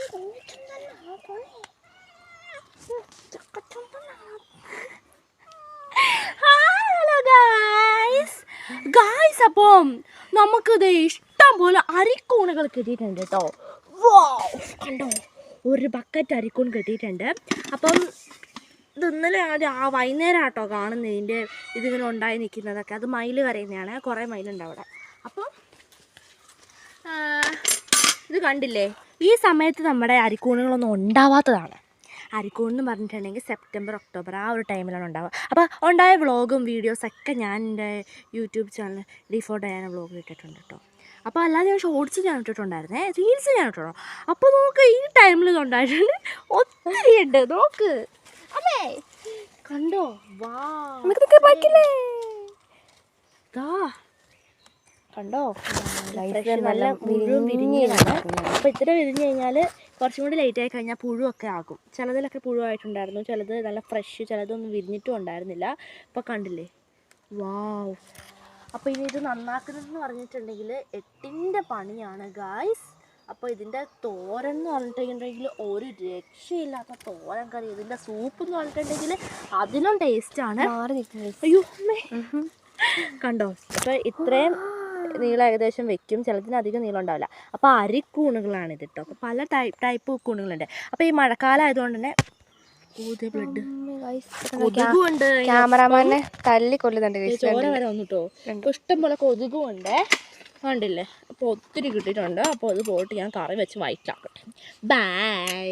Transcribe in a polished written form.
Hello guys അപ്പം നമുക്കിത് ഇഷ്ടം പോലെ അരിക്കൂണുകൾ കിട്ടിയിട്ടുണ്ട് കേട്ടോ. കണ്ടോ, ഒരു ബക്കറ്റ് അരിക്കൂൺ കിട്ടിയിട്ടുണ്ട്. അപ്പം ഇത് ഇന്നലെ വൈകുന്നേരം കേട്ടോ കാണുന്നത് ഇതിങ്ങനെ ഉണ്ടായി നിൽക്കുന്നതൊക്കെ. അത് മയിൽ കരയുന്നതാണ്, കുറേ മയിലുണ്ട് അവിടെ. അപ്പം ഇത് കണ്ടില്ലേ, ഈ സമയത്ത് നമ്മുടെ അരിക്കൂണുകളൊന്നും ഉണ്ടാവാത്തതാണ്. അരിക്കൂൺ എന്ന് പറഞ്ഞിട്ടുണ്ടെങ്കിൽ സെപ്റ്റംബർ ഒക്ടോബർ ആ ഒരു ടൈമിലാണ് ഉണ്ടാവുക. അപ്പോൾ ഉണ്ടായ വ്ളോഗും വീഡിയോസൊക്കെ ഞാൻ എൻ്റെ യൂട്യൂബ് ചാനൽ ഡിഫോൾട്ട് ചെയ്യാൻ വ്ളോഗ് ഇട്ടിട്ടുണ്ട് കേട്ടോ. അപ്പോൾ അല്ലാതെ ഞാൻ ഷോർട്സ് ഞാൻ ഇട്ടിട്ടുണ്ടായിരുന്നേ, റീൽസ് ഞാൻ ഇട്ടോ. അപ്പോൾ നോക്ക്, ഈ ടൈമിൽ ഉണ്ടായിട്ടുണ്ട് ഒത്തിരി ഉണ്ട്. നോക്ക് അമ്മേ, കണ്ടോ? വാ കണ്ടോ, നല്ല മുഴുവൻ വിരിഞ്ഞതാണ്. അപ്പോൾ ഇത്ര വിരിഞ്ഞ് കഴിഞ്ഞാൽ കുറച്ചും കൂടി ലേറ്റ് ആയി കഴിഞ്ഞാൽ പുഴുവൊക്കെ ആകും. ചിലതിലൊക്കെ പുഴുവായിട്ടുണ്ടായിരുന്നു, ചിലത് നല്ല ഫ്രഷ്, ചിലതൊന്നും വിരിഞ്ഞിട്ടും ഉണ്ടായിരുന്നില്ല. ഇപ്പോൾ കണ്ടില്ലേ, വാവ്. അപ്പോൾ ഇനി ഇത് നന്നാക്കുന്നതെന്ന് പറഞ്ഞിട്ടുണ്ടെങ്കിൽ 8ൻ്റെ പണിയാണ് ഗായ്സ്. അപ്പോൾ ഇതിൻ്റെ തോരൻ എന്ന് പറഞ്ഞിട്ടുണ്ടെങ്കിൽ ഒരു രക്ഷയില്ലാത്ത തോരൻ കറി. ഇതിൻ്റെ സൂപ്പ് എന്ന് പറഞ്ഞിട്ടുണ്ടെങ്കിൽ അതിനും ടേസ്റ്റാണ്. അയ്യോ അമ്മേ, കണ്ടോ. അപ്പോൾ ഇത്രയും നീളം ഏകദേശം വെക്കും, ചിലതിനധികം നീളം ഉണ്ടാവില്ല. അപ്പോൾ അരിക്കൂണുകളാണിത് കേട്ടോ. അപ്പോൾ പല ടൈപ്പ് കൂണുകളുണ്ട്. അപ്പോൾ ഈ മഴക്കാലം ആയതുകൊണ്ട് തന്നെ കൊതുകുണ്ട്, ക്യാമറമാനെ തല്ലിക്കൊല്ലുന്നുണ്ട്, ചോര വരെ വന്നിട്ടോ. അപ്പോൾ ഇഷ്ടംപോലെ കൊതുകുണ്ട്, കണ്ടില്ലേ. അപ്പോൾ ഒത്തിരി കിട്ടിയിട്ടുണ്ട്. അപ്പോൾ അത് പോയിട്ട് ഞാൻ കറി വെച്ച് വൈറ്റാക്കട്ടെ. ബൈ.